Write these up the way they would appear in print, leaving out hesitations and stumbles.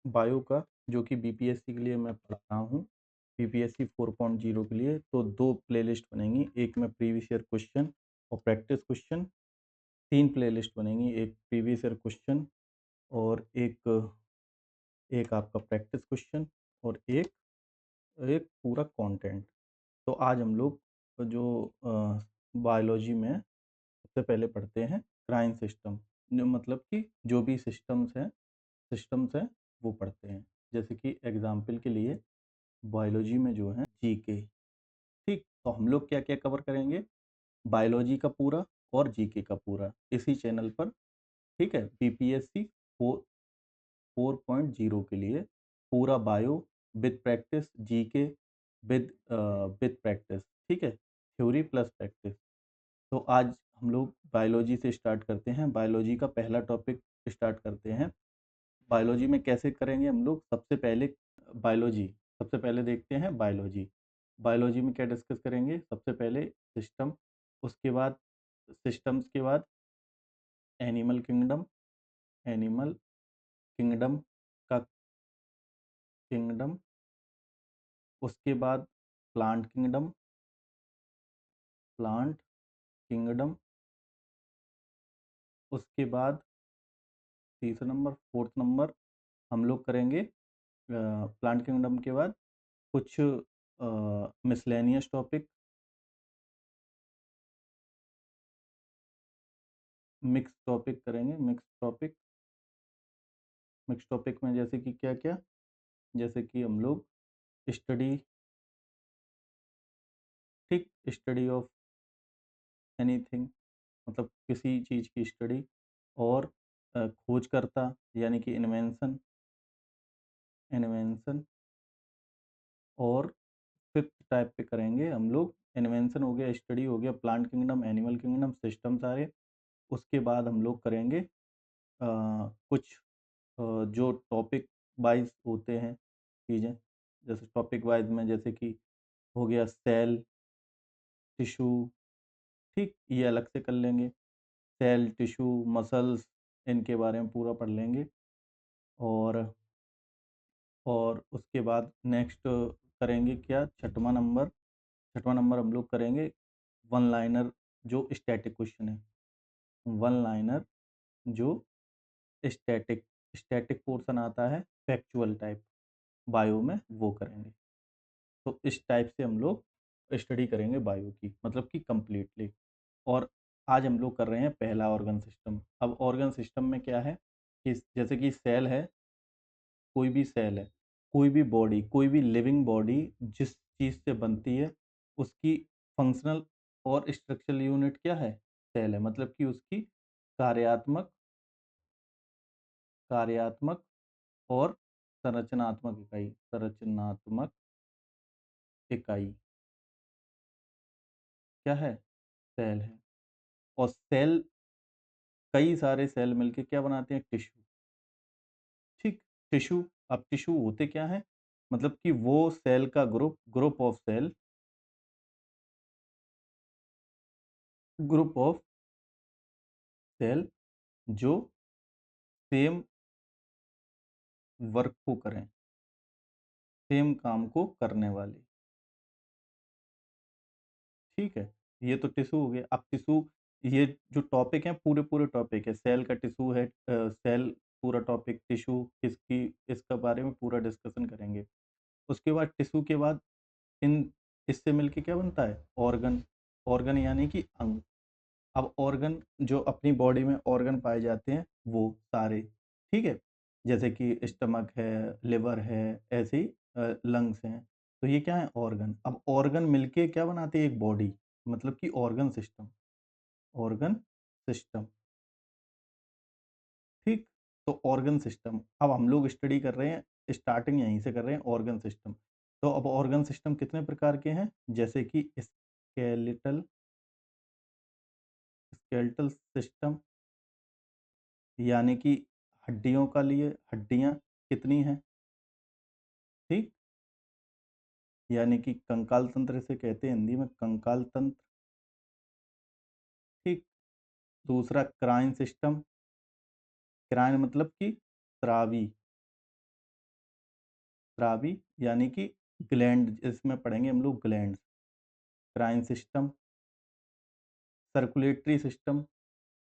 Bio का, जो कि बीपीएससी के लिए मैं पढ़ा रहा हूँ, बीपीएससी 4.0 के लिए। तो 2 प्लेलिस्ट बनेंगी, एक में प्रीवियस ईयर क्वेश्चन और प्रैक्टिस क्वेश्चन। 3 प्लेलिस्ट बनेंगी, एक प्रीवियस ईयर क्वेश्चन और एक एक आपका प्रैक्टिस क्वेश्चन और एक एक पूरा कंटेंट। तो आज हम लोग जो बायोलॉजी में सबसे पहले पढ़ते हैं क्राइन सिस्टम, जो मतलब कि जो भी सिस्टम्स हैं वो पढ़ते हैं। जैसे कि एग्जाम्पल के लिए बायोलॉजी में जो है जीके। ठीक, तो हम लोग क्या क्या कवर करेंगे, बायोलॉजी का पूरा और जीके का पूरा इसी चैनल पर। ठीक है, बीपीएससी 4.0 के लिए पूरा bio with practice, GK with practice. ठीक है, थ्योरी प्लस प्रैक्टिस। तो आज हम लोग बायोलॉजी से स्टार्ट करते हैं। बायोलॉजी का पहला टॉपिक स्टार्ट करते हैं। बायोलॉजी में कैसे करेंगे हम लोग, सबसे पहले बायोलॉजी, सबसे पहले देखते हैं बायोलॉजी। बायोलॉजी में क्या डिस्कस करेंगे, सबसे पहले सिस्टम, उसके बाद सिस्टम्स के बाद एनिमल किंगडम, एनिमल किंगडम का किंगडम, उसके बाद प्लांट किंगडम, प्लांट किंगडम, उसके बाद तीसरा नंबर, फोर्थ नंबर हम लोग करेंगे प्लांट किंगडम के बाद कुछ मिसलेनियस टॉपिक, मिक्स टॉपिक करेंगे, मिक्स टॉपिक में जैसे कि क्या क्या, जैसे कि हम लोग स्टडी, ठीक, स्टडी ऑफ एनीथिंग, मतलब किसी चीज़ की स्टडी, और खोजकर्ता यानी कि इन्वेंशन, इन्वेंशन। और फिफ्थ टाइप पे करेंगे हम लोग, इन्वेंशन हो गया, स्टडी हो गया, plant kingdom, animal kingdom, system सारे। उसके बाद हम लोग करेंगे कुछ जो टॉपिक वाइज होते हैं चीज़ें, जैसे टॉपिक वाइज में जैसे कि हो गया सेल, टिश्यू। ठीक, ये अलग से कर लेंगे, सेल, टिश्यू, मसल्स, इनके बारे में पूरा पढ़ लेंगे। और उसके बाद नेक्स्ट करेंगे क्या, छठवां नंबर हम लोग करेंगे वन लाइनर, जो स्टैटिक क्वेश्चन है, वन लाइनर जो स्टैटिक स्टैटिक पोर्शन आता है, फैक्चुअल टाइप बायो में, वो करेंगे। तो इस टाइप से हम लोग स्टडी करेंगे बायो की, मतलब कि कंप्लीटली। और आज हम लोग कर रहे हैं पहला ऑर्गन सिस्टम। अब ऑर्गन सिस्टम में क्या है कि जैसे कि सेल है, कोई भी सेल है, कोई भी बॉडी, कोई भी लिविंग बॉडी जिस चीज़ से बनती है, उसकी फंक्शनल और स्ट्रक्चरल यूनिट क्या है, सेल है। मतलब कि उसकी कार्यात्मक कार्यात्मक और संरचनात्मक इकाई क्या है, सेल है। और सेल, कई सारे सेल मिलके क्या बनाते हैं, टिश्यू। ठीक, टिश्यू। अब टिश्यू होते क्या हैं, मतलब कि वो सेल का group of cell, group of cell जो सेम वर्क को करें, सेम काम को करने वाले। ठीक है, ये तो टिश्यू हो गया। अब टिश्यू, ये जो टॉपिक है पूरे पूरे टॉपिक है, सेल का टिश्यू है, सेल पूरा टॉपिक, टिश्यू किसकी, इसका बारे में पूरा डिस्कशन करेंगे। उसके बाद टिश्यू के बाद इन इससे मिलके क्या बनता है, ऑर्गन। ऑर्गन यानी कि अंग। अब ऑर्गन, जो अपनी बॉडी में ऑर्गन पाए जाते हैं वो सारे, ठीक है, जैसे कि स्टमक है, लिवर है, ऐसे ही लंग्स हैं। तो ये क्या है, ऑर्गन। अब ऑर्गन मिलके क्या बनाते हैं, एक बॉडी, मतलब कि ऑर्गन सिस्टम, ऑर्गन सिस्टम। ठीक, तो ऑर्गन सिस्टम अब हम लोग स्टडी कर रहे हैं, स्टार्टिंग यहीं से कर रहे हैं, ऑर्गन सिस्टम। तो अब ऑर्गन सिस्टम कितने प्रकार के हैं, जैसे कि स्केलेटल स्केलेटल सिस्टम, यानी कि हड्डियों का लिए हड्डियां कितनी हैं, ठीक, यानी कि कंकाल तंत्र इसे कहते हैं हिंदी में, कंकाल तंत्र। ठीक, दूसरा क्राइन सिस्टम, क्राइन मतलब कि स्रावी, स्रावी यानी कि ग्लैंड, इसमें पढ़ेंगे हम लोग ग्लैंड। क्राइन system, circulatory system,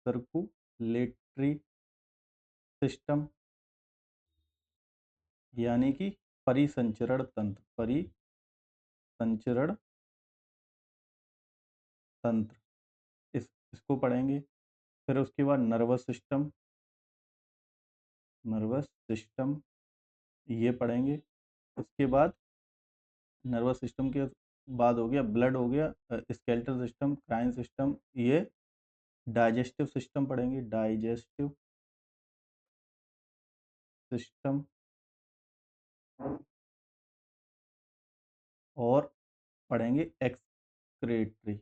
circulatory system यानी कि परिसंचरण तंत्र, परिसंचरण तंत्र, इसको पढ़ेंगे। फिर उसके बाद नर्वस सिस्टम, नर्वस सिस्टम ये पढ़ेंगे। उसके बाद नर्वस सिस्टम के बाद हो गया ब्लड, हो गया स्केलेटल सिस्टम, क्राइन सिस्टम, ये डाइजेस्टिव सिस्टम पढ़ेंगे, डाइजेस्टिव सिस्टम, और पढ़ेंगे एक्सक्रेटरी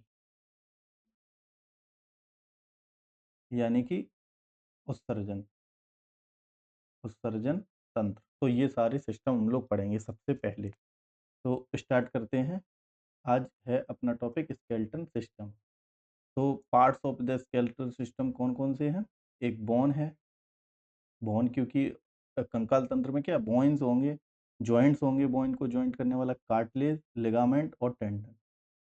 यानी कि उत्सर्जन, उत्सर्जन तंत्र। तो ये सारे सिस्टम हम लोग पढ़ेंगे सबसे पहले। तो स्टार्ट करते हैं। आज है अपना टॉपिक स्केलेटन सिस्टम। तो parts of the skeletal system कौन कौन से हैं? एक बोन है, बोन क्योंकि कंकाल तंत्र में क्या बोन्स होंगे, जॉइंट्स होंगे, बोन को जॉइंट करने वाला कार्टिलेज, लिगामेंट और टेंडन।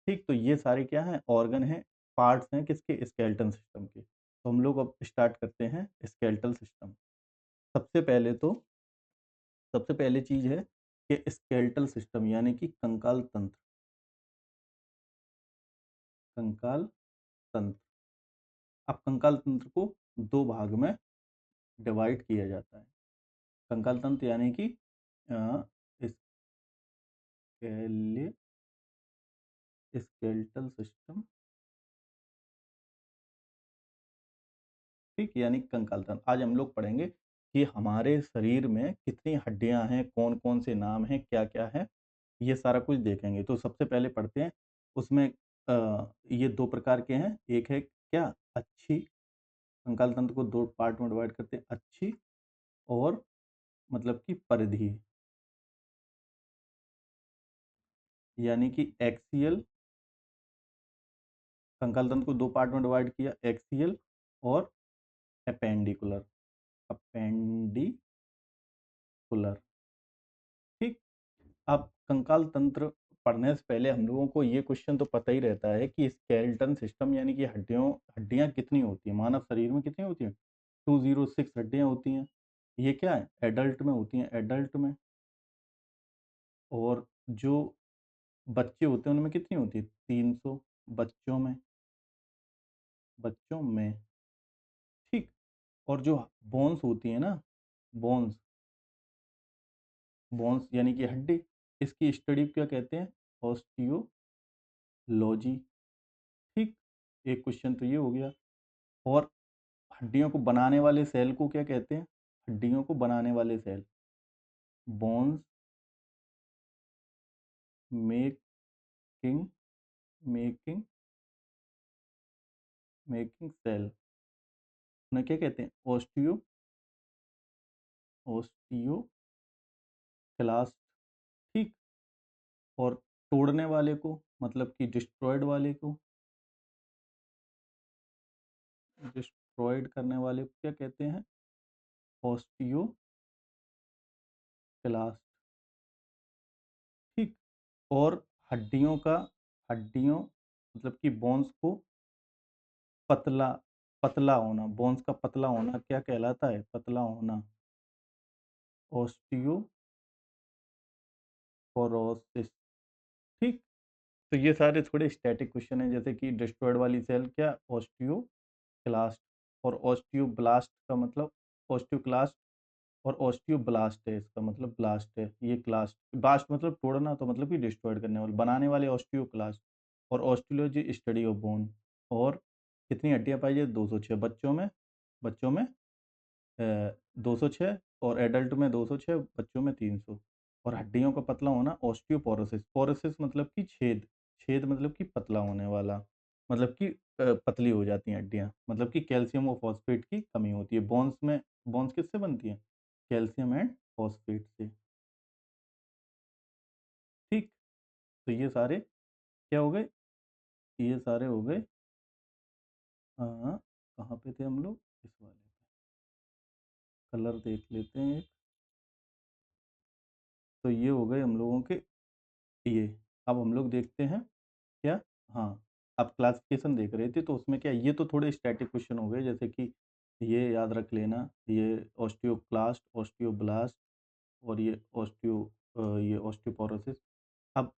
ठीक, तो ये सारे क्या हैं? ऑर्गन हैं, पार्ट्स हैं किसके? स्केलेटन सिस्टम के। तो हम लोग अब स्टार्ट करते हैं स्केलेटल सिस्टम। सबसे पहले तो सबसे पहले चीज है कि स्केलेटल सिस्टम यानी कि कंकाल तंत्र, कंकाल तंत्र। अब कंकाल तंत्र को दो भाग में डिवाइड किया जाता है। कंकाल तंत्र यानी कि स्केले स्केलेटल सिस्टम, ठीक, यानी कंकाल तंत्र। आज हम लोग पढ़ेंगे कि हमारे शरीर में कितनी हड्डियां हैं, कौन कौन से नाम हैं, क्या क्या है, ये सारा कुछ देखेंगे। तो सबसे पहले पढ़ते हैं उसमें। ये दो प्रकार के हैं। एक है क्या? अच्छी। कंकाल तंत्र को दो पार्ट में डिवाइड करते हैं, अच्छी और मतलब कि परिधीय, यानी कि एक्सियल। कंकाल तंत्र को दो पार्ट में डिवाइड किया, एक्सियल और अपेंडिकुलर, अपेंडिकुलर। ठीक। अब कंकाल तंत्र पढ़ने से पहले हम लोगों को ये क्वेश्चन तो पता ही रहता है कि स्केलेटन सिस्टम यानी कि हड्डियां कितनी होती हैं, मानव शरीर में कितनी होती हैं? 206 हड्डियां होती हैं। ये क्या है? एडल्ट में होती हैं, एडल्ट में। और जो बच्चे होते हैं उनमें कितनी होती है? 300 बच्चों में, बच्चों में। ठीक। और जो बोन्स होती है ना, बोन्स, बोन्स यानी कि हड्डी, इसकी स्टडी क्या कहते हैं? ऑस्टियोलॉजी। ठीक, एक क्वेश्चन तो ये हो गया। और हड्डियों को बनाने वाले सेल को क्या कहते हैं? हड्डियों को बनाने वाले cell, bones making, making making cell, उन्हें क्या कहते हैं? ऑस्टियोक्लास्ट। ठीक। और तोड़ने वाले को, मतलब कि डिस्ट्रॉयड वाले को, डिस्ट्रॉयड करने वाले को क्या कहते हैं? ऑस्टियोक्लास्ट। ठीक। और हड्डियों का, हड्डियों मतलब कि बोन्स को पतला, पतला होना, बोन्स का पतला होना क्या कहलाता है? पतला होना, ऑस्टियोपोरोसिस। ठीक। तो ये सारे थोड़े स्टैटिक क्वेश्चन हैं, जैसे कि डिस्ट्रॉयड वाली सेल क्या? ऑस्टियोक्लास्ट। और ऑस्टियोब्लास्ट का मतलब, ऑस्टियोक्लास्ट और ऑस्टियोब्लास्ट है, इसका मतलब ब्लास्ट है, ये क्लास्ट, ब्लास्ट मतलब तोड़ना, तो मतलब कि डिस्ट्रॉयड करने वाले, बनाने वाले ऑस्टियोक्लास्ट। और ऑस्टियोलॉजी स्टडी ऑफ बोन। और कितनी हड्डियां पाई जाती? 206 बच्चों में, बच्चों में 206, और एडल्ट में 206, बच्चों में 300। और हड्डियों का पतला होना ऑस्टियोपोरोसिस, पोरोसिस मतलब कि छेद, छेद मतलब कि पतला होने वाला, मतलब कि पतली हो जाती हैं हड्डियां, मतलब कि कैल्शियम और फॉस्फेट की कमी होती है बोन्स में। बोन्स किससे बनती हैं? कैल्शियम एंड फॉस्फेट से। ठीक। तो ये सारे क्या हो गए? ये सारे हो गए। हाँ, कहाँ पे थे हम लोग? इस वाले पे। कलर देख लेते हैं एक। तो ये हो गए हम लोगों के ये। अब हम लोग देखते हैं क्या, हाँ, अब क्लासिफिकेशन देख रहे थे तो उसमें क्या, ये तो थोड़े स्टैटिक क्वेश्चन हो गए, जैसे कि ये याद रख लेना, ये ऑस्टियोक्लास्ट, ऑस्टियोब्लास्ट, और ये ऑस्टियोपोरोसिस। अब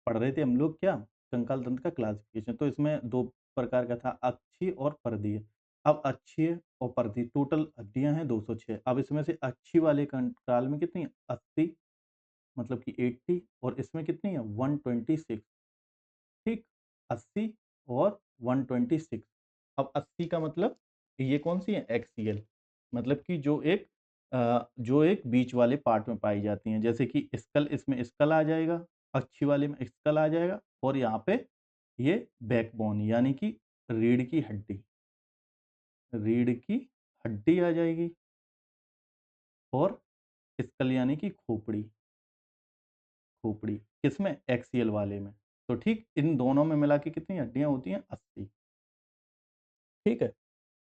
पढ़ रहे थे हम लोग क्या, कंकाल तंत्र का क्लासिफिकेशन, तो इसमें दो प्रकार का था, अक्षीय और पर्दीय। अब अक्षीय और पर्दीय टोटल हड्डियां हैं 206। अब इसमें से अक्षीय वाले कंकाल में कितनी है, 80, मतलब कि 80, और इसमें कितनी है 126। ठीक, 80 और 126। अब 80 का मतलब ये कौन सी है, एक्सियल, मतलब कि जो एक बीच वाले पार्ट में पाई जाती हैं, जैसे कि स्कल, इसमें स्कल आ जाएगा, अच्छी वाले में स्कल आ जाएगा, और यहाँ पे ये बैकबोन यानी कि रीढ़ की हड्डी आ जाएगी, और स्कल यानी कि खोपड़ी, खोपड़ी किसमें, एक्सियल वाले में। तो ठीक, इन दोनों में मिला के कितनी हड्डियां होती हैं, 80। ठीक है,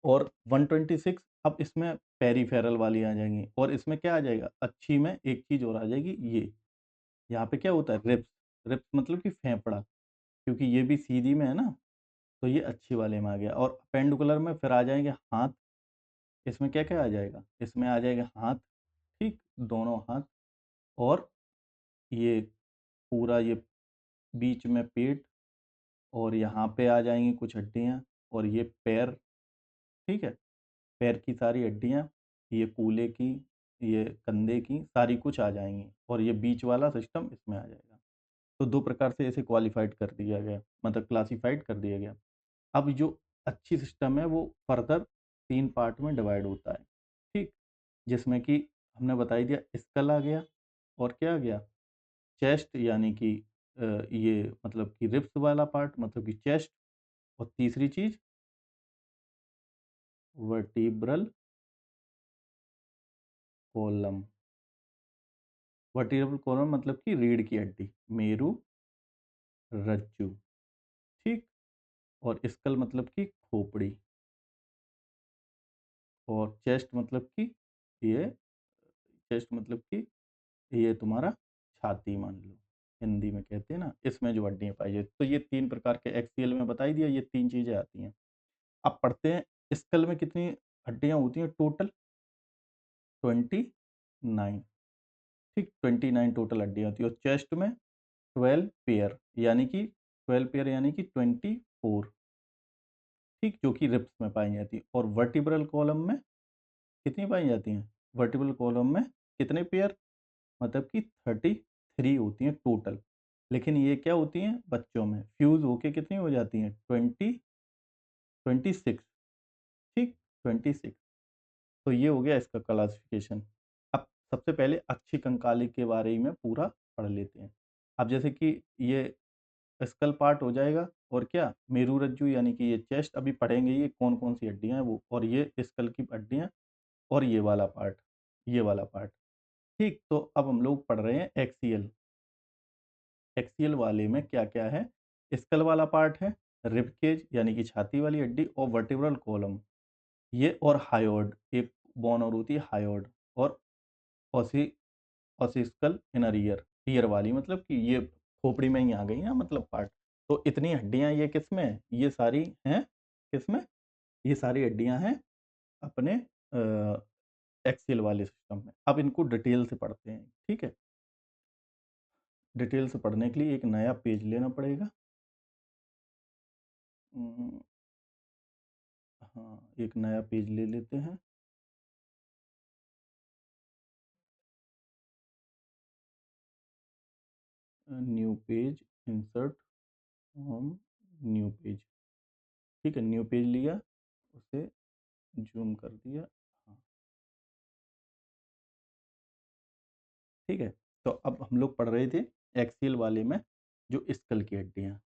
और 126, अब इसमें पेरीफेरल वाली आ जाएंगी, और इसमें क्या आ जाएगा, अच्छी में एक चीज और आ जाएगी, ये यहाँ पे क्या होता है, रिप्स। रिप्स मतलब कि फेफड़ा, क्योंकि ये भी सीधी में है ना, तो ये अच्छी वाले में आ गया। और पेंडुकुलर में फिर आ जाएंगे हाथ, इसमें क्या क्या आ जाएगा, इसमें आ जाएगा हाथ, ठीक, दोनों हाथ, और ये पूरा ये बीच में पेट, और यहाँ पे आ जाएंगी कुछ हड्डियाँ, और ये पैर, ठीक है, पैर की सारी हड्डियाँ, ये कूल्हे की, ये कंधे की, सारी कुछ आ जाएंगी, और ये बीच वाला सिस्टम इसमें आ जाएगा। तो दो प्रकार से इसे क्वालिफाइड कर दिया गया, मतलब क्लासिफाइड कर दिया गया। अब जो अच्छी सिस्टम है वो फर्दर 3 पार्ट में डिवाइड होता है, ठीक, जिसमें कि हमने बता ही दिया, स्कल आ गया, और क्या आ गया, चेस्ट, यानी कि ये मतलब कि रिब्स वाला पार्ट, मतलब कि चेस्ट, और तीसरी चीज वर्टिब्रल कॉलम। वर्टिब्रल कॉलम मतलब कि रीढ़ की हड्डी, मेरू रज्जु, ठीक, और स्कल मतलब कि खोपड़ी, और चेस्ट मतलब कि ये, चेस्ट मतलब कि ये तुम्हारा छाती मान लो, हिंदी में कहते हैं ना, इसमें जो हड्डियां पाई जाती, तो ये 3 प्रकार के, एक्सीएल में बता ही दिया, ये 3 चीजें आती हैं। अब पढ़ते हैं, स्कल में कितनी हड्डियां होती हैं टोटल, 29, ठीक, 29 टोटल हड्डियां होती है, और चेस्ट में 12 पेयर, यानी कि 12 पेयर यानी कि 24, ठीक, जो कि रिब्स में पाई जाती है। और वर्टिब्रल कॉलम में कितनी पाई जाती हैं, वर्टिब्रल कॉलम में कितने पेयर, मतलब कि 33 होती हैं टोटल, लेकिन ये क्या होती हैं, बच्चों में फ्यूज होके कितनी हो जाती हैं, 26, ठीक, 26। तो ये हो गया इसका क्लासिफिकेशन। अब सबसे पहले अच्छी कंकाली के बारे में पूरा पढ़ लेते हैं। अब जैसे कि ये स्कल पार्ट हो जाएगा, और क्या, मेरू रज्जु यानी कि ये चेस्ट, अभी पढ़ेंगे ये कौन कौन सी हड्डियां हैं वो, और ये स्कल की हड्डियां, और ये वाला पार्ट, ये वाला पार्ट, ठीक। तो अब हम लोग पढ़ रहे हैं एक्सियल। एक्सियल वाले में क्या क्या है, स्कल वाला पार्ट है, रिब केज यानी कि छाती वाली हड्डी, और वर्टिब्रल कॉलम, ये, और हायोड, एक बोन और होती है हायोड, और ऑसी ऑसिस्कल इनर ईयर, ईयर वाली, मतलब कि ये खोपड़ी में ही आ गई ना, मतलब पार्ट। तो इतनी हड्डियां ये किस में है? ये सारी हैं किस में, ये सारी हड्डियां हैं अपने एक्सियल वाले सिस्टम में। अब इनको डिटेल से पढ़ते हैं, ठीक है। डिटेल से पढ़ने के लिए एक नया पेज लेना पड़ेगा। हम्म, हाँ, एक नया पेज ले लेते हैं। New page, insert, home, new page, ठीक है, न्यू पेज लिया, उसे जूम कर दिया, हाँ, ठीक है। तो अब हम लोग पढ़ रहे थे एक्सियल वाले में, जो स्कल की हड्डियाँ,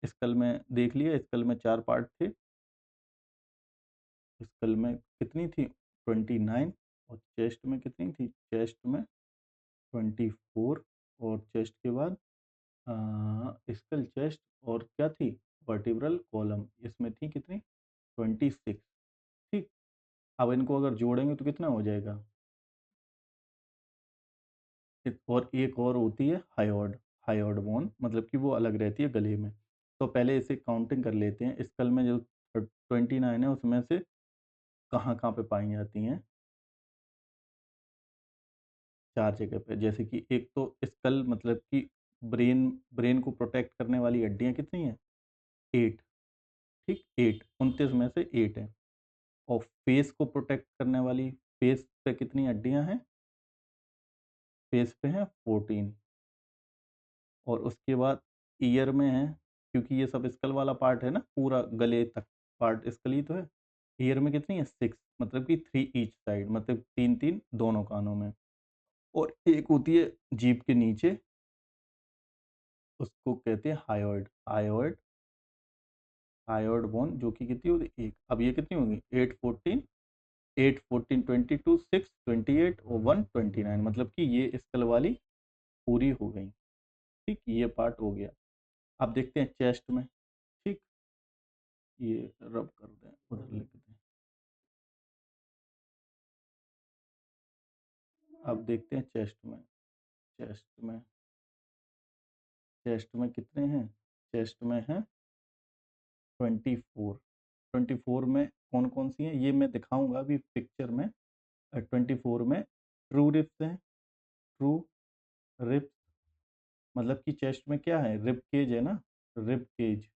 स्कल में देख लिया, स्कल में 4 पार्ट थे, स्कल में कितनी थी, 29, और चेस्ट में कितनी थी, चेस्ट में 24, और चेस्ट के बाद स्कल, चेस्ट, और क्या थी, वर्टिब्रल कॉलम, इसमें थी कितनी, 26, ठीक। अब इनको अगर जोड़ेंगे तो कितना हो जाएगा? और एक और होती है हायोड, हायोड बोन, मतलब कि वो अलग रहती है गले में। तो पहले इसे काउंटिंग कर लेते हैं। स्कल में जो 29 है उसमें से कहाँ कहाँ पे पाई जाती हैं? 4 जगह पे। जैसे कि एक तो स्कल मतलब कि ब्रेन, ब्रेन को प्रोटेक्ट करने वाली हड्डियाँ कितनी हैं? 8। ठीक, 8, 29 में से 8 है। और फेस को प्रोटेक्ट करने वाली, फेस पे कितनी हड्डियां हैं? फेस पे हैं 14। और उसके बाद ईयर में है, क्योंकि ये सब स्कल वाला पार्ट है ना, पूरा गले तक पार्ट स्कल ही तो है। ईयर में कितनी है? 6, मतलब कि 3 ईच साइड, मतलब 3 3 दोनों कानों में। और एक होती है जीभ के नीचे, उसको कहते हैं हायोइड, हायोइड, हायोइड बोन, जो कि कितनी होगी? एक। अब ये कितनी होगी? 8 14, 8 14 22, 6 28 और 1 29, मतलब कि ये स्कल वाली पूरी हो गई। ठीक, ये पार्ट हो गया। अब देखते हैं चेस्ट में। ठीक, ये रब कर दें, उधर लिख दें। अब देखते हैं चेस्ट में। चेस्ट में, चेस्ट में कितने हैं? चेस्ट में है 24। 24 में कौन कौन सी हैं ये मैं दिखाऊंगा अभी पिक्चर में। 24 में ट्रू रिप्स हैं। ट्रू रिप्स, मतलब कि चेस्ट में क्या है? रिब केज है ना, रिब केज,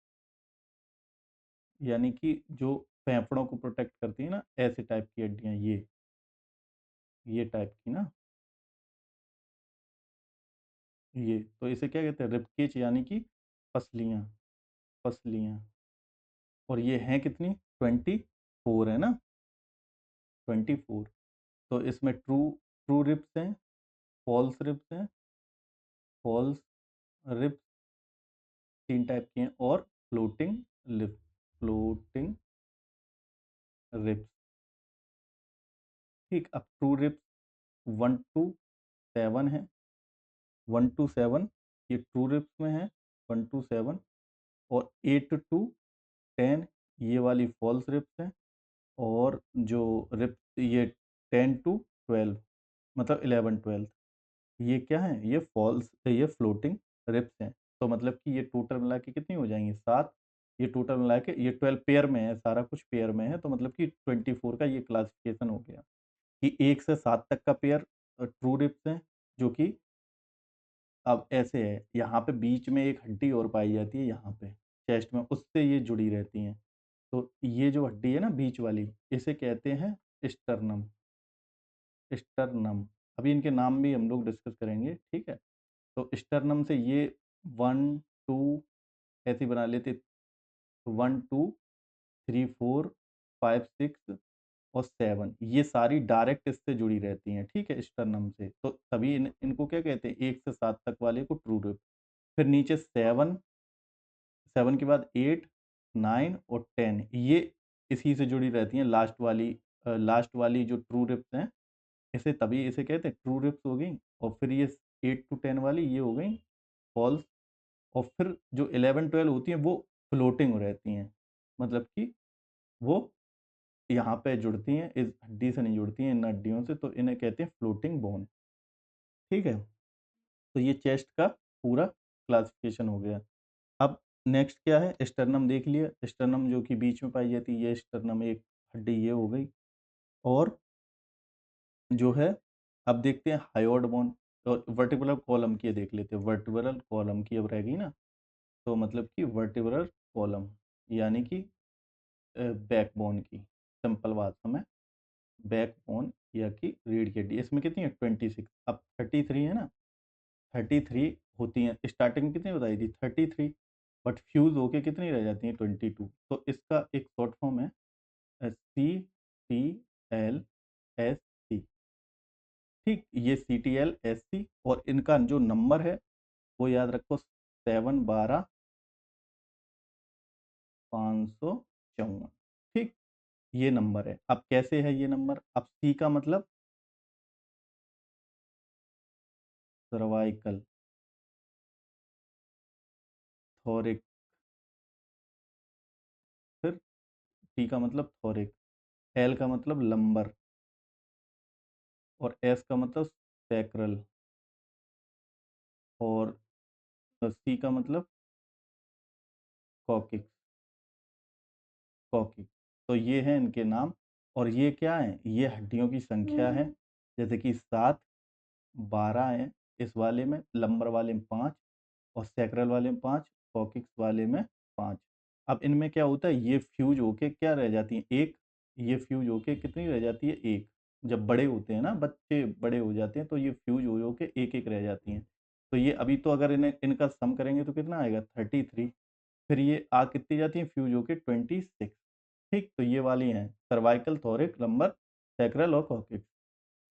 यानी कि जो फेफड़ों को प्रोटेक्ट करती है ना, ऐसे टाइप की हड्डियां, ये टाइप की ना, ये तो इसे क्या कहते हैं? रिब केज, यानी कि पसलियाँ, पसलियाँ। और ये हैं कितनी? 24 है ना, 24। तो इसमें ट्रू, ट्रू रिब्स हैं, फॉल्स रिब्स हैं, फॉल्स रिब्स 3 टाइप की हैं, और फ्लोटिंग लिप, फ्लोटिंग रिब्स। ठीक, अब ट्रू रिब्स 1 टू 7 है, 1 टू 7 ये ट्रू रिब्स में है, 1 टू 7। और 8 टू 10 ये वाली फॉल्स रिब्स है। और जो रिब्स ये 10 टू 12, मतलब 11 12, ये क्या है? ये फॉल्स, ये फ्लोटिंग रिप्स हैं। तो मतलब कि ये टोटल मिला के कितनी हो जाएंगी? 7। ये टोटल मिला के ये 12 पेयर में है, सारा कुछ पेयर में है। तो मतलब कि 24 का ये क्लासिफिकेशन हो गया कि 1 से 7 तक का पेयर ट्रू रिप्स हैं, जो कि अब ऐसे है, यहाँ पे बीच में एक हड्डी और पाई जाती है, यहाँ पे चेस्ट में, उससे ये जुड़ी रहती हैं। तो ये जो हड्डी है ना बीच वाली, इसे कहते हैं स्टर्नम, स्टर्नम। अभी इनके नाम भी हम लोग डिस्कस करेंगे, ठीक है। तो स्टर्नम से ये 1 2 ऐसे बना लेते, 1 2 3 4 5 6 और 7, ये सारी डायरेक्ट इससे जुड़ी रहती हैं, ठीक है, स्टर्नम से। तो तभी इनको क्या कहते हैं? 1 से 7 तक वाले को ट्रू रिप। फिर नीचे 7, 7 के बाद 8 9 और 10, ये इसी से जुड़ी रहती हैं, लास्ट वाली, लास्ट वाली जो ट्रू रिप्स हैं, इसे तभी इसे कहते हैं ट्रू रिप्स हो गई। और फिर ये 8 टू 10 वाली ये हो गई फॉल्स। और फिर जो 11 12 होती हैं वो फ्लोटिंग रहती हैं, मतलब कि वो यहाँ पे जुड़ती हैं, इस हड्डी से नहीं जुड़ती हैं, इन हड्डियों से, तो इन्हें कहते हैं फ्लोटिंग बोन। ठीक है, तो ये चेस्ट का पूरा क्लासिफिकेशन हो गया। अब नेक्स्ट क्या है? स्टर्नम देख लिया, स्टर्नम जो कि बीच में पाई जाती है, ये स्टर्नम एक हड्डी ये हो गई। और जो है, अब देखते हैं हायोड बोन और वर्टिब्रल कॉलम की, देख लेते हैं वर्टिब्रल कॉलम की, अब रह गई ना। तो मतलब कि वर्टिब्रल कॉलम, यानी कि बैकबोन की, सिंपल बात में, बैकबोन या कि रीढ़ की हड्डी, इसमें कितनी है? 26। अब 33 है ना, 33 होती हैं। स्टार्टिंग में कितनी बताई थी? 33, बट फ्यूज होके कितनी रह जाती हैं? 22। तो इसका एक शॉर्ट फॉर्म है CTLSC। ठीक, ये CTLSC, और इनका जो नंबर है वो याद रखो, 7 12 554। ठीक, ये नंबर है। अब कैसे है ये नंबर? अब सी का मतलब सर्वाइकल, थोरिक, फिर टी का मतलब थोरिक, एल का मतलब लंबर, और एस का मतलब सैक्रल, और सी का मतलब कॉकिक्स, कॉकिक। तो ये हैं इनके नाम। और ये क्या है, ये हड्डियों की संख्या है, जैसे कि 7, 12 है इस वाले में, लंबर वाले में 5, और सैक्रल वाले में 5, कॉकिक्स वाले में 5। अब इनमें क्या होता है, ये फ्यूज होके क्या रह जाती हैं, एक, ये फ्यूज होके कितनी रह जाती है, एक। जब बड़े होते हैं ना, बच्चे बड़े हो जाते हैं, तो ये फ्यूज हो के एक एक रह जाती हैं। तो ये अभी तो अगर इन्हें इनका सम करेंगे तो कितना आएगा, 33। फिर ये आ कितनी जाती है, फ्यूज होके 26। ठीक, तो ये वाली हैं सर्वाइकल, थोरिक, लंबर, सैक्रल और कॉकिक्स।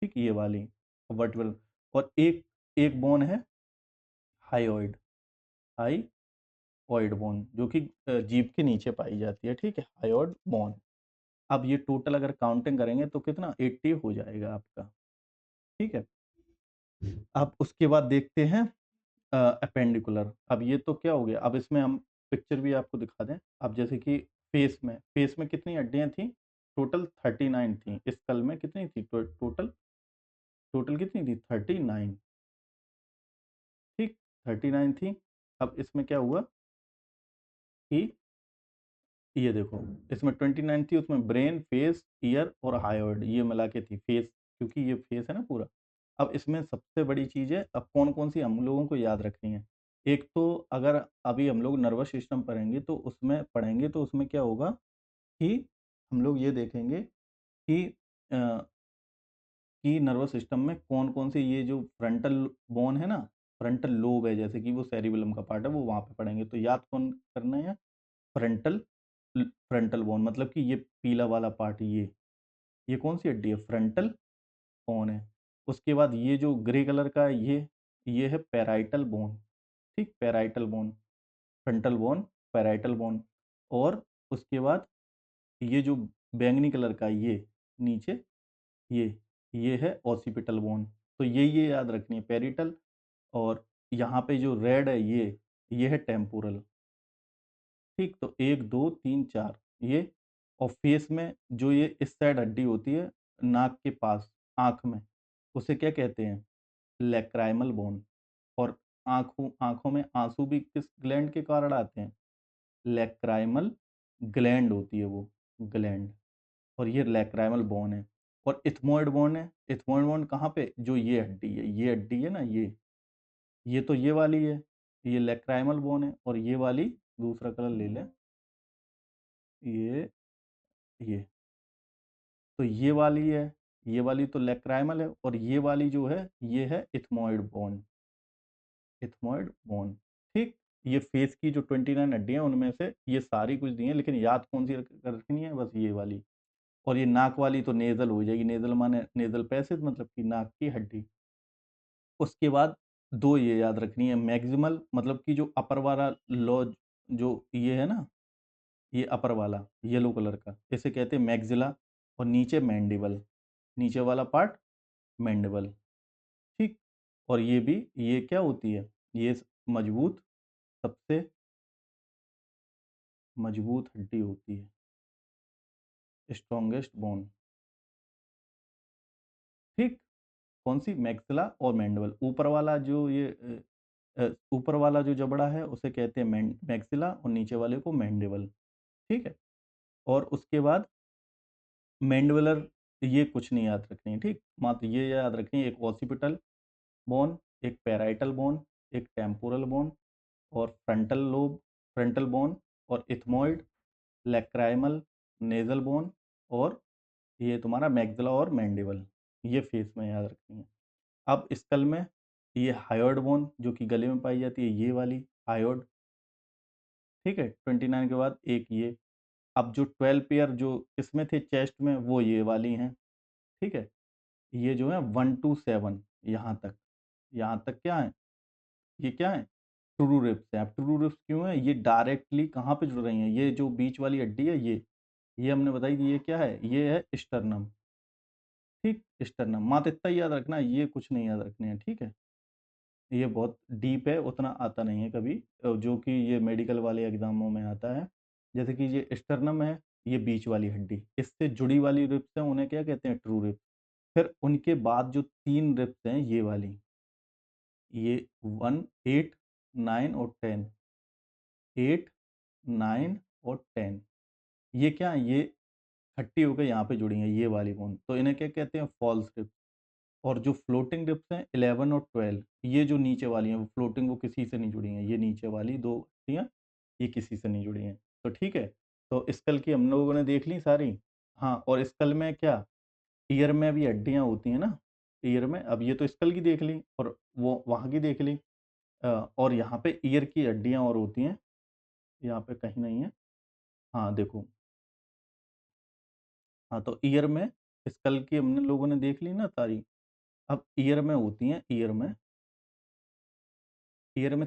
ठीक, ये वाली वर्टिब्रल। और एक एक बोन है हाइओइड, हाइओइड बोन, जो कि जीभ के नीचे पाई जाती है। ठीक है, हाइओइड बोन। अब ये टोटल अगर काउंटिंग करेंगे तो कितना, 80 हो जाएगा आपका। ठीक है, अब उसके बाद देखते हैं अपेंडिकुलर। अब ये तो क्या हो गया, अब इसमें हम पिक्चर भी आपको दिखा दें। अब जैसे कि फेस में कितनी हड्डियां थी, टोटल 39 थी। स्कल में कितनी थी, टोटल टोटल कितनी थी, 39। ठीक, 39 थी। अब इसमें क्या हुआ कि ये देखो, इसमें 29 थी, उसमें ब्रेन, फेस, ईयर और हाइओइड ये मिला के थी फेस, क्योंकि ये फेस है ना पूरा। अब इसमें सबसे बड़ी चीज़ है, अब कौन कौन सी हम लोगों को याद रखनी है। एक तो अगर अभी हम लोग नर्वस सिस्टम पढ़ेंगे तो उसमें क्या होगा कि हम लोग ये देखेंगे कि अ, कि नर्वस सिस्टम में कौन कौन से, ये जो फ्रंटल बोन है ना, फ्रंटल लोब है, जैसे कि वो सेरिबेलम का पार्ट है, वो वहाँ पे पढ़ेंगे। तो याद कौन करना है, फ्रंटल फ्रंटल बोन, मतलब कि ये पीला वाला पार्ट, ये कौन सी हड्डी है, फ्रंटल बोन है। उसके बाद ये जो ग्रे कलर का है, ये है पैराइटल बोन। ठीक, parietal bone, frontal bone, parietal bone. और उसके बाद ये जो बैंगनी कलर का ये नीचे, ये ये है ऑसिपिटल बोन। तो ये याद रखनी है, पेरिटल। और यहाँ पे जो रेड है, ये है टेम्पोरल। ठीक, तो 1 2 3 4 ये। और फेस में जो ये इस साइड हड्डी होती है, नाक के पास, आँख में, उसे क्या कहते हैं, लैक्राइमल बोन। और आँखों आँखों में आँसू भी किस ग्लैंड के कारण आते हैं, लैक्राइमल ग्लैंड होती है वो, ग्लैंड। और ये लैक्राइमल बोन है। और इथमोइड बोन है, इथमोइड बोन कहाँ पे, जो ये हड्डी है ना, ये तो ये वाली है, ये लैक्राइमल बोन है। और ये वाली, दूसरा कलर ले लें, ये तो ये वाली तो लैक्राइमल है। और ये वाली जो है, ये है इथमोइड बोन, इथमोइड बोन। ठीक, ये फेस की जो 29 हड्डियां, उनमें से ये सारी कुछ दी हैं, लेकिन याद कौन सी रखनी है, बस ये वाली। और ये नाक वाली तो नेजल हो जाएगी, नेजल माने नेजल पैसेज, मतलब कि नाक की हड्डी। उसके बाद दो ये याद रखनी है, मैक्सिमल, मतलब कि जो अपर वाला लॉज, जो ये है ना, ये अपर वाला येलो कलर का, इसे कहते हैं मैक्सिला। और नीचे मैंडिबल, नीचे वाला पार्ट मैंडिबल। ठीक, और ये भी, ये क्या होती है, ये मजबूत, सबसे मजबूत हड्डी होती है, स्ट्रॉन्गेस्ट बोन। ठीक, कौन सी, मैक्सिला और मैंडिबल। ऊपर वाला जो ये ऊपर वाला जो जबड़ा है, उसे कहते हैं मैक्सिला, और नीचे वाले को मैंडिबल। ठीक है, और उसके बाद मैंडिबुलर, ये कुछ नहीं याद रखनी है। ठीक, मात्र ये याद रखनी है, एक ऑसिपिटल बोन, एक पैराइटल बोन, एक टेम्पोरल बोन, और फ्रंटल बोन, और इथमोइड, लैक्राइमल, नेजल बोन, और ये तुम्हारा मैक्सिला और मैंडिबल। ये फेस में याद रखनी है। अब स्कल में ये हायोइड बोन, जो कि गले में पाई जाती है, ये वाली हायोइड। ठीक है, 29 के बाद एक ये। अब जो 12 पेयर जो इसमें थे चेस्ट में, वो ये वाली हैं। ठीक है, ये जो है 1 to 7, यहाँ तक क्या है, ये क्या है, ट्रू रिप्स है। अब ट्रू रिप्स क्यों है, ये डायरेक्टली कहाँ पे जुड़ रही हैं, ये जो बीच वाली हड्डी है, ये हमने बताई थी, ये क्या है, ये है स्टर्नम। ठीक, स्टर्नम, मात्र इतना ही याद रखना है, ये कुछ नहीं याद रखने हैं। ठीक है, ये बहुत डीप है, उतना आता नहीं है कभी, जो कि ये मेडिकल वाले एग्जामों में आता है। जैसे कि ये स्टर्नम है, ये बीच वाली हड्डी, इससे जुड़ी वाली रिब्स हैं उन्हें क्या कहते हैं, ट्रू रिब्स। फिर उनके बाद जो 3 रिब्स हैं ये वाली, ये 1, 8, 9 और 10, 8, 9 और 10, ये क्या है, ये इकट्ठी होकर यहाँ पे जुड़ी हैं ये वाली बोन, तो इन्हें क्या कहते हैं, फॉल्स रिब्स। और जो फ्लोटिंग डिप्स हैं 11 और 12, ये जो नीचे वाली हैं वो फ्लोटिंग, वो किसी से नहीं जुड़ी हैं, ये नीचे वाली दो हड्डियाँ ये किसी से नहीं जुड़ी हैं। तो ठीक है, तो स्कल की हम लोगों ने देख ली सारी। हाँ, और स्कल में क्या, ईयर में भी हड्डियाँ होती हैं ना, ईयर में, अब ये तो स्कल की देख ली और वो वहाँ की देख ली। और यहाँ पे ईयर की हड्डियाँ और होती हैं, यहाँ पे कहीं नहीं है। हाँ देखो, हाँ तो ईयर में स्कल की हमने लोगों ने देख ली ना सारी। अब ईयर में होती हैं, ईयर में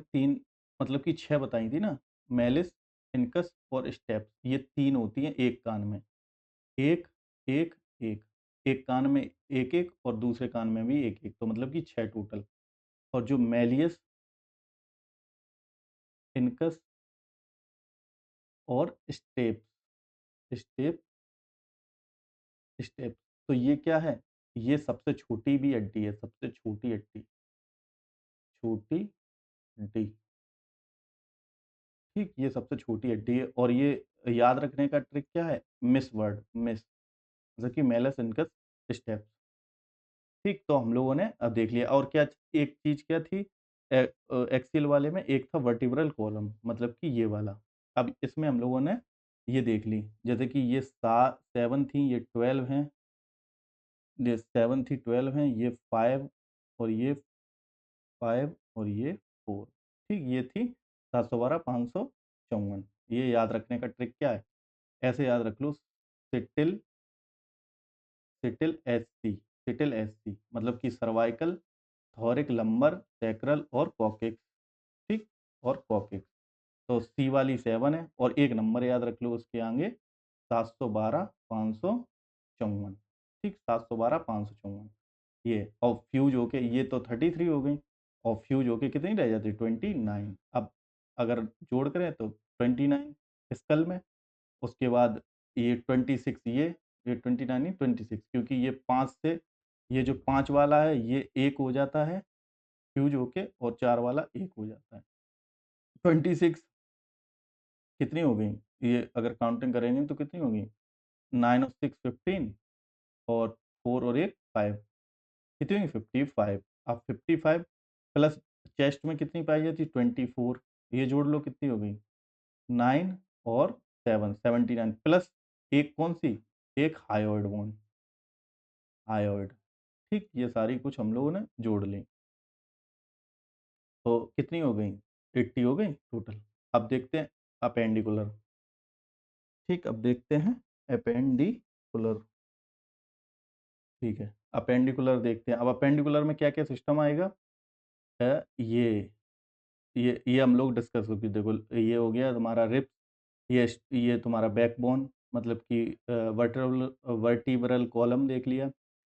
3, मतलब कि 6 बताई थी ना, मेलिस, इनकस और स्टेप्स, ये 3 होती हैं एक कान में। एक, एक, एक, एक कान में एक-एक और दूसरे कान में भी एक-एक, तो मतलब कि 6 टोटल। और जो मेलियस, इनकस और स्टेप स्टेप, तो ये क्या है, ये सबसे छोटी भी हड्डी है, सबसे छोटी हड्डी, छोटी हड्डी, ठीक, ये सबसे छोटी हड्डी है। और ये याद रखने का ट्रिक क्या है, मिस वर्ड, मिस, जैसे कि मेलस, इनकस, स्टेप्स। ठीक, तो हम लोगों ने अब देख लिया। और क्या, एक चीज़ क्या थी, एक्सियल वाले में एक था वर्टिब्रल कॉलम, मतलब कि ये वाला। अब इसमें हम लोगों ने ये देख ली, जैसे कि ये 7 थी, ये 12 हैं, ये 7 थी, 12 हैं, ये 5 और ये 5 और ये 4। ठीक, ये थी 712, 554। ये याद रखने का ट्रिक क्या है, ऐसे याद रख लो, सिटिल सिटिल एस सी, मतलब कि सर्वाइकल, थॉरिक, लंबर, सैक्रल और कॉकेक्स। ठीक, और कॉकेक्स, तो सी वाली 7 है और एक नंबर याद रख लो उसके आगे, 712, 554। ठीक, 712, 554, ये और फ्यूज होके ये तो 33 हो गई, और फ्यूज होके कितनी रह जाती, 29। अब अगर जोड़ करें तो 29 स्कल में, उसके बाद ये 26, ये 29 नहीं, 26, क्योंकि ये 5 से, ये जो 5 वाला है ये एक हो जाता है फ्यूज होके, और 4 वाला एक हो जाता है। 26 कितनी हो गई, ये अगर काउंटिंग करेंगे तो कितनी होगी, 9 और 6 15, और 4 और 1 5, कितनी हुई, 55। अब 55 प्लस चेस्ट में कितनी पाई जाती, 24, ये जोड़ लो कितनी हो गई, 9 और 7, 79, प्लस एक कौन सी, एक हायोइड बोन, हायोइड। ठीक, ये सारी कुछ हम लोगों ने जोड़ ली, तो कितनी हो गई, 80 हो गई टोटल। अब देखते हैं अपेंडिकुलर। ठीक, अब देखते हैं अपेंडिकुलर। ठीक है, अपेंडिकुलर देखते हैं। अब अपेंडिकुलर में क्या क्या सिस्टम आएगा, ये ये हम लोग डिस्कस होगी, देखो ये हो गया तुम्हारा रिप्स, ये तुम्हारा बैकबोन, मतलब कि वर्टिब्रल कॉलम देख लिया,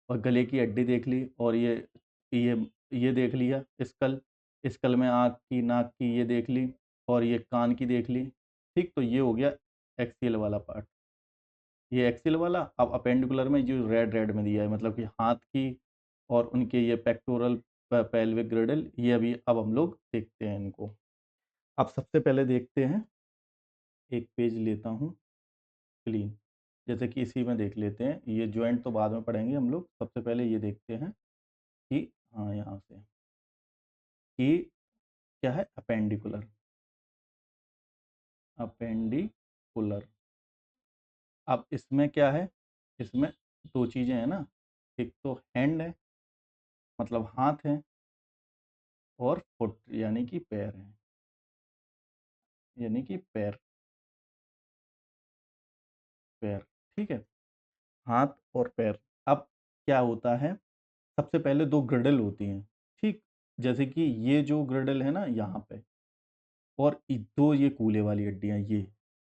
और गले की हड्डी देख ली, और ये ये देख लिया, स्कल, स्कल में आँख की, नाक की ये देख ली, और ये कान की देख ली। ठीक, तो ये हो गया एक्सियल वाला पार्ट, ये एक्सियल वाला। अब अपेंडिकुलर में जो रेड रेड में दिया है, मतलब कि हाथ की और उनके ये पेक्टोरल, पेल्विक ग्रिडल, ये अभी अब हम लोग देखते हैं इनको। अब सबसे पहले देखते हैं, एक पेज लेता हूँ क्लीन, जैसे कि इसी में देख लेते हैं, ये जॉइंट तो बाद में पढ़ेंगे हम लोग, सबसे पहले ये देखते हैं कि, हाँ यहाँ से, कि क्या है अपेंडिकुलर, अपेंडिकुलर। अब इसमें क्या है, इसमें दो चीज़ें हैं ना, एक तो हैंड है, मतलब हाथ है, और फुट यानी कि पैर है, यानी कि पैर, पैर। ठीक है, हाथ और पैर। अब क्या होता है, सबसे पहले दो ग्रिडल होती हैं। ठीक, जैसे कि ये जो ग्रिडल है ना यहाँ पे, और दो ये कूल्हे वाली हड्डियाँ,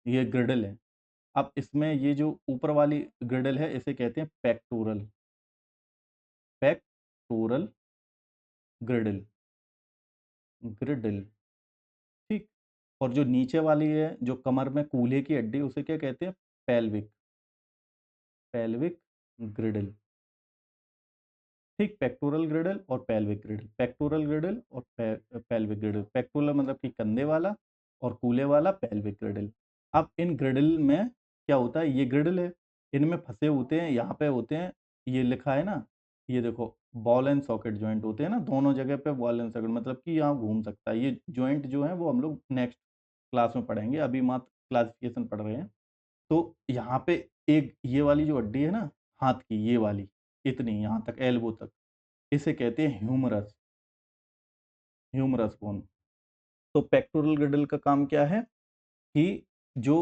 ये ग्रिडल है। अब इसमें ये जो ऊपर वाली ग्रिडल है इसे कहते हैं पेक्टोरल, पेक्टोरल ग्रिडल, ग्रिडल। ठीक, और जो नीचे वाली है, जो कमर में कूल्हे की हड्डी, उसे क्या कहते हैं, पेल्विक पेल्विक ग्रिडल। ठीक, पेक्टोरल ग्रिडल और पेल्विक ग्रिडल, पेक्टोरल ग्रिडल और पेल्विक ग्रिडल। पेक्टोरल मतलब कि कंधे वाला और कूल्हे वाला पेल्विक ग्रिडल। अब इन ग्रिडल में क्या होता है, ये ग्रिडल है, इनमें फंसे होते हैं, यहाँ पे होते हैं, ये लिखा है ना, ये देखो बॉल एंड सॉकेट जॉइंट होते हैं ना, दोनों जगह पे बॉल एंड सॉकेट, मतलब कि यहाँ घूम सकता है। ये जॉइंट जो है वो हम लोग नेक्स्ट क्लास में पढ़ेंगे, अभी मात्र क्लासिफिकेशन पढ़ रहे हैं। तो यहाँ पे एक ये वाली जो हड्डी है ना, हाथ की ये वाली, इतनी यहाँ तक, एल्बो तक, इसे कहते हैं ह्यूमरस, ह्यूमरस बोन। तो पेक्टोरल ग्रिडल का काम क्या है कि जो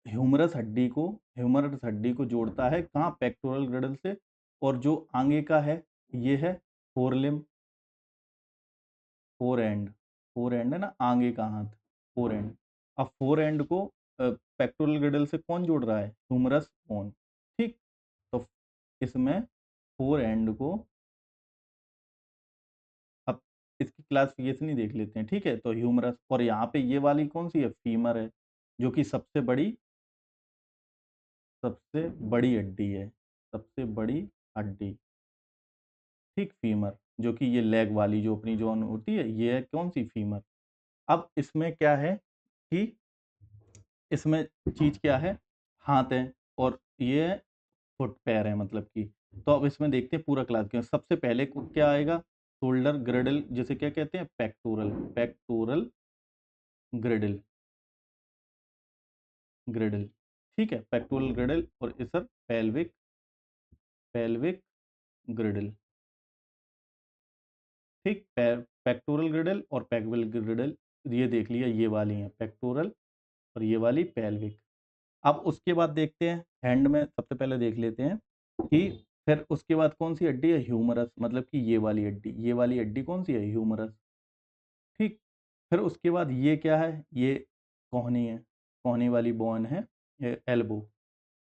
ह्यूमरस हड्डी को जोड़ता है कहाँ, पेक्टोरल ग्रिडल से, और जो आगे का है ये है फोरलिम, फोर एंड, फोर एंड है ना आगे का हाथ, फोर एंड। अब फोर एंड को पेक्टोरल ग्रिडल से कौन जोड़ रहा है, ह्यूमरस बोन। ठीक, तो इसमें फोर एंड को, अब इसकी क्लासिफिकेशन ही देख लेते हैं। ठीक है, तो ह्यूमरस, और यहाँ पे ये वाली कौन सी है, फीमर है, जो कि सबसे बड़ी हड्डी है, सबसे बड़ी हड्डी। ठीक, फीमर, जो कि ये लेग वाली जो अपनी जो होती है, ये है कौन सी, फीमर। अब इसमें क्या है कि इसमें चीज क्या है, हाथ है, और ये फुट, पैर है मतलब कि। तो अब इसमें देखते हैं पूरा क्लास, क्यों सबसे पहले क्या आएगा, शोल्डर ग्रिडल, जिसे क्या कहते हैं, पेक्टोरल, पेक्टोरल ग्रिडल, ग्रिडल। ठीक है, पेक्टोरल ग्रिडल, और इस सर पेल्विक, पेल्विक ग्रिडल। ठीक, पेक्टोरल ग्रिडल और पेल्विक ग्रिडल, ये देख लिया, ये वाली है पेक्टोरल और ये वाली पेल्विक। अब उसके बाद देखते हैं हैंड में, सबसे पहले देख लेते हैं कि फिर उसके बाद कौन सी हड्डी है, ह्यूमरस, मतलब कि ये वाली हड्डी, ये वाली हड्डी कौन सी है, ह्यूमरस। ठीक, फिर उसके बाद ये क्या है, ये कोहनी है, कोहनी वाली बोन है, एल्बो।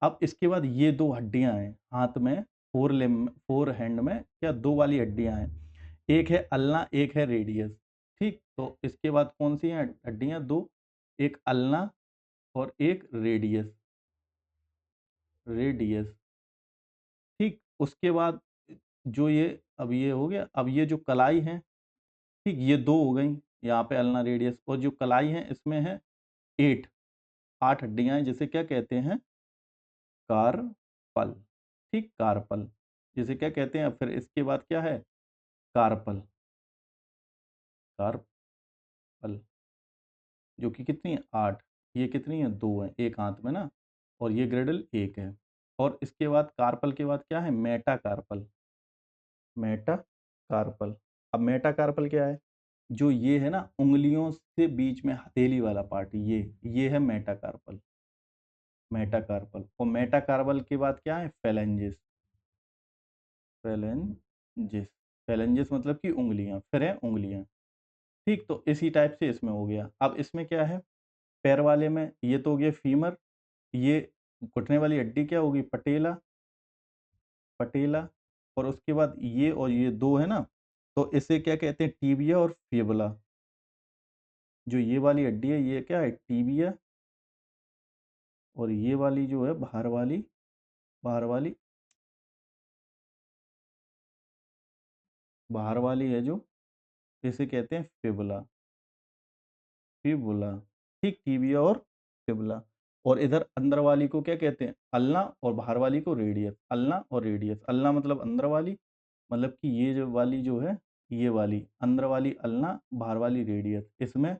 अब इसके बाद ये दो हड्डियां हैं हाथ में, फोर हैंड में क्या दो वाली हड्डियां हैं, एक है अल्ना, एक है रेडियस। ठीक, तो इसके बाद कौन सी हैं हड्डियां, दो, एक अल्ना और एक रेडियस, रेडियस। ठीक, उसके बाद जो ये, अब ये हो गया, अब ये जो कलाई है, ठीक, ये दो हो गई, यहाँ पे अल्ना रेडियस, और जो कलाई है इसमें है एट, आठ हड्डियां हैं, जिसे क्या कहते हैं, कार्पल। ठीक, कार्पल, जिसे क्या कहते हैं, फिर इसके बाद क्या है, कार्पल, कार्पल, जो कि कितनी है, आठ, ये कितनी है, दो है एक हाथ में ना, और ये ग्रेडल एक है। और इसके बाद कार्पल के बाद क्या है, मेटाकार्पल, मेटाकार्पल। अब मेटाकार्पल क्या है, जो ये है ना उंगलियों से बीच में हथेली वाला पार्ट, ये है मेटाकार्पल, मेटाकार्पल। और मेटाकार्पल के बाद क्या है, फेलेंजिस, फेलेंजिस, फेलेंजिस मतलब कि उंगलियां, फिर है उंगलियां। ठीक, तो इसी टाइप से इसमें हो गया। अब इसमें क्या है, पैर वाले में ये तो हो गया फीमर, ये घुटने वाली हड्डी क्या होगी, पटेला, पटेला। और उसके बाद ये और ये दो है ना, तो इसे क्या कहते हैं, टीबिया और फिबुला। जो ये वाली हड्डी है ये क्या है, टीबिया, और ये वाली जो है बाहर वाली, बाहर वाली, बाहर वाली है जो, इसे कहते हैं फिबुला, फिबुला। ठीक, टीबिया और फिबुला। और इधर अंदर वाली को क्या कहते हैं, अल्ना, और बाहर वाली को रेडियस, अल्ना और रेडियस। अल्ना मतलब अंदर वाली, मतलब कि ये जो वाली जो है, ये वाली अंदर वाली अल्ना, बाहर वाली रेडियस। इसमें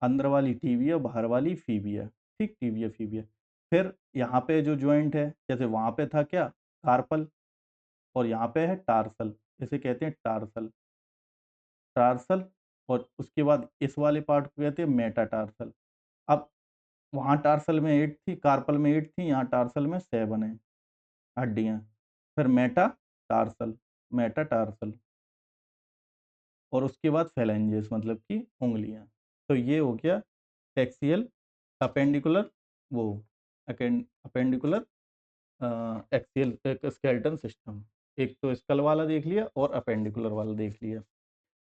अंदर वाली टीबिया, बाहर वाली फीबिया। ठीक, टीबिया फीबिया। फिर यहाँ पे जो जॉइंट है, जैसे वहां पे था क्या, कार्पल, और यहाँ पे है टार्सल, इसे कहते हैं टार्सल, टार्सल। और उसके बाद इस वाले पार्ट को कहते हैं मेटाटार्सल। अब वहाँ टार्सल में 8 थी, कार्पल में 8 थी, यहाँ टार्सल में 7 है हड्डियाँ। फिर मेटाटार्सल, मेटाटार्सल, और उसके बाद फेलेंजेस मतलब कि उंगलियाँ। तो ये हो गया एक्सियल, अपेंडिकुलर, वो अपेंडिकुलर, एक्सियल स्केलेटन सिस्टम। एक तो स्कल वाला देख लिया और अपेंडिकुलर वाला देख लिया।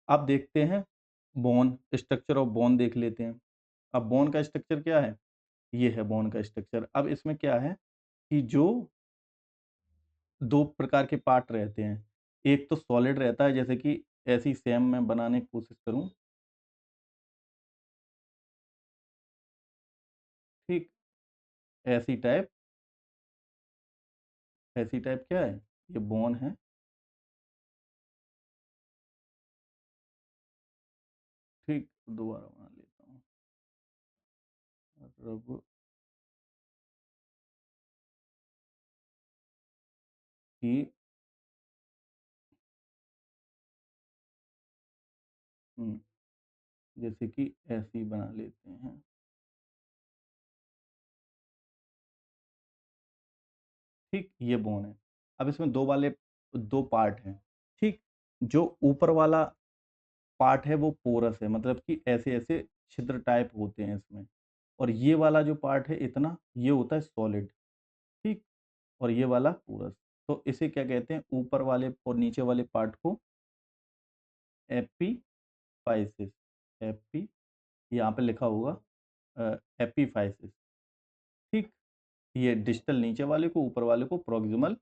अब देखते हैं बोन, स्ट्रक्चर ऑफ बोन देख लेते हैं। अब बोन का स्ट्रक्चर क्या है, ये है बोन का स्ट्रक्चर। अब इसमें क्या है कि जो दो प्रकार के पार्ट रहते हैं, एक तो सॉलिड रहता है, जैसे कि ऐसी सेम मैं बनाने की कोशिश करूं, ठीक, ऐसी टाइप, ऐसी टाइप क्या है, ये बोन है, ठीक, दोबारा बना लेता हूँ। रब की जैसे कि ऐसी बना लेते हैं, ठीक, ये बोन है। अब इसमें दो पार्ट हैं, ठीक, जो ऊपर वाला पार्ट है वो पोरस है, मतलब कि ऐसे ऐसे छिद्र टाइप होते हैं इसमें, और ये वाला जो पार्ट है इतना, ये होता है सॉलिड, ठीक, और ये वाला पोरस। तो इसे क्या कहते हैं, ऊपर वाले और नीचे वाले पार्ट को एपीफाइसिस, एपी, यहाँ पे लिखा होगा एपीफाइसिस, ठीक, ये डिस्टल नीचे वाले को, ऊपर वाले को प्रोक्सिमल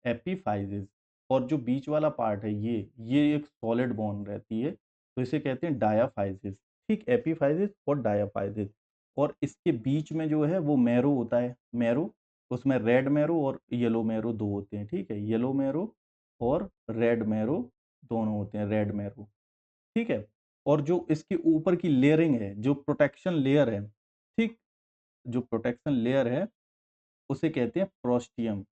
एपीफाइसिस। और जो बीच वाला पार्ट है ये एक सॉलिड बोन रहती है, तो इसे कहते हैं डायाफाइसिस, ठीक, एपीफाइसिस और डायाफाइसिस। और इसके बीच में जो है वो मैरो होता है, मैरो, उसमें रेड मैरो और येलो मैरो दो होते हैं, ठीक है, येलो मैरो और रेड मैरो दोनों होते हैं, रेड मैरो, ठीक है। और जो इसके ऊपर की लेयरिंग है, जो प्रोटेक्शन लेयर है, ठीक, जो प्रोटेक्शन लेयर है उसे कहते हैं प्रोस्टियम,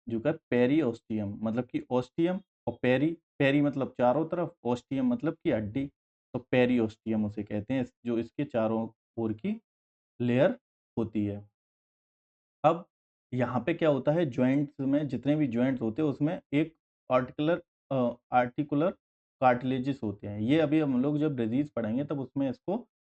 जो का पेरी ऑस्टियम, मतलब कि ऑस्टियम और पेरी, पेरी मतलब चारों तरफ, ऑस्टियम मतलब कि हड्डी, तो पेरी ऑस्टियम उसे कहते हैं, जो इसके चारों ओर की लेयर होती है। अब यहाँ पे क्या होता है, जॉइंट्स में जितने भी जॉइंट्स होते हैं उसमें एक आर्टिकुलर आर्टिकुलर कार्टिलेजेस होते हैं। ये अभी हम लोग जब डिजीज पढ़ेंगे तब उसमें इसको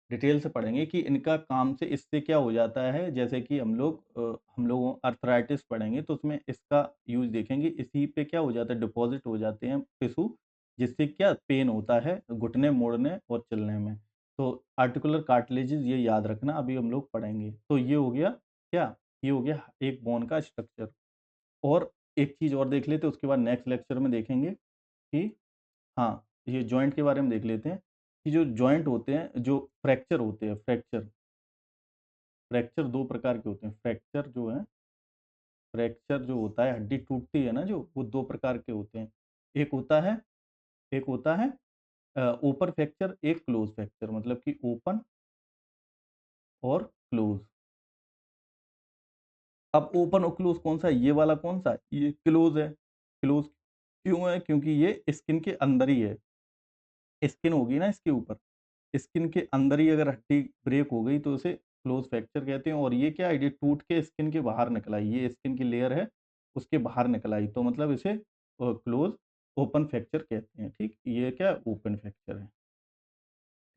डिटेल से पढ़ेंगे कि इनका काम से इससे क्या हो जाता है। जैसे कि हम लोग अर्थराइटिस पढ़ेंगे तो उसमें इसका यूज देखेंगे, इसी पे क्या हो जाता है, डिपॉजिट हो जाते हैं टिश्यू, जिससे क्या पेन होता है घुटने मोड़ने और चलने में। तो आर्टिकुलर कार्टिलेजेस ये याद रखना, अभी हम लोग पढ़ेंगे। तो ये हो गया क्या, ये हो गया एक बोन का स्ट्रक्चर। और एक चीज़ और देख लेते हैं, उसके बाद नेक्स्ट लेक्चर में देखेंगे कि हाँ, ये जॉइंट के बारे में देख लेते हैं कि जो जॉइंट होते हैं, जो फ्रैक्चर होते हैं, फ्रैक्चर, फ्रैक्चर दो प्रकार के होते हैं, फ्रैक्चर जो है, फ्रैक्चर जो होता है, हड्डी टूटती है ना जो, वो दो प्रकार के होते हैं। एक होता है एक होता है ओपन फ्रैक्चर, एक क्लोज फ्रैक्चर, मतलब कि ओपन और क्लोज। अब ओपन और क्लोज कौन सा है, ये वाला कौन सा है, ये क्लोज है। क्लोज क्यों है, क्योंकि ये स्किन के अंदर ही है, स्किन होगी ना इसके ऊपर, स्किन के अंदर ही अगर हड्डी ब्रेक हो गई तो उसे क्लोज फ्रैक्चर कहते हैं। और ये क्या है, ये टूट के स्किन के बाहर निकल आई, ये स्किन की लेयर है उसके बाहर निकल आई, तो मतलब इसे क्लोज ओपन फ्रैक्चर कहते हैं, ठीक, ये क्या ओपन फ्रैक्चर है,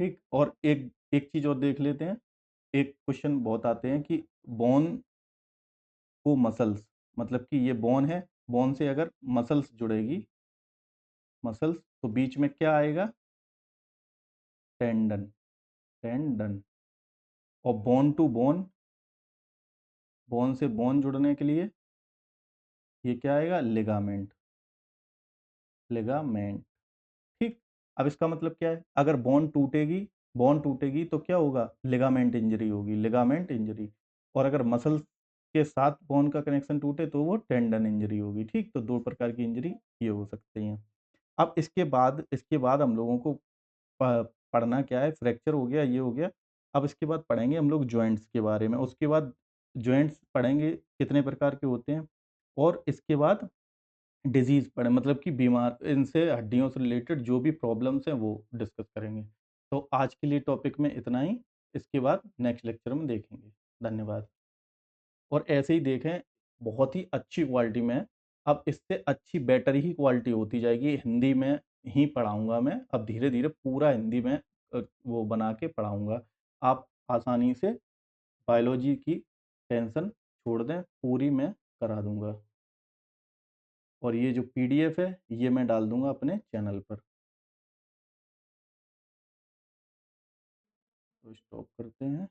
ठीक। और एक एक चीज और देख लेते हैं, एक क्वेश्चन बहुत आते हैं कि बोन को मसल्स, मतलब कि ये बोन है, बोन से अगर मसल्स जुड़ेगी, मसल्स, तो बीच में क्या आएगा, टेंडन, टेंडन। और बोन टू बोन, बोन से बोन जुड़ने के लिए ये क्या आएगा, लिगामेंट, लिगामेंट, ठीक। अब इसका मतलब क्या है, अगर बोन टूटेगी तो क्या होगा, लिगामेंट इंजरी होगी, लिगामेंट इंजरी। और अगर मसल्स के साथ बोन का कनेक्शन टूटे तो वो टेंडन इंजरी होगी, ठीक। तो दो प्रकार की इंजरी ये हो सकती हैं। अब इसके बाद हम लोगों को पढ़ना क्या है, फ्रैक्चर हो गया, ये हो गया। अब इसके बाद पढ़ेंगे हम लोग जॉइंट्स के बारे में, उसके बाद जॉइंट्स पढ़ेंगे कितने प्रकार के होते हैं, और इसके बाद डिजीज़ पढ़ें, मतलब कि बीमार, इनसे हड्डियों से रिलेटेड जो भी प्रॉब्लम्स हैं वो डिस्कस करेंगे। तो आज के लिए टॉपिक में इतना ही, इसके बाद नेक्स्ट लेक्चर में देखेंगे। धन्यवाद। और ऐसे ही देखें, बहुत ही अच्छी क्वालिटी में है। अब इससे अच्छी बेटर ही क्वालिटी होती जाएगी, हिंदी में ही पढ़ाऊँगा मैं, अब धीरे-धीरे पूरा हिंदी में वो बना के पढ़ाऊँगा। आप आसानी से बायोलॉजी की टेंशन छोड़ दें, पूरी मैं करा दूँगा। और ये जो पीडीएफ है, ये मैं डाल दूँगा अपने चैनल पर। तो स्टॉप करते हैं।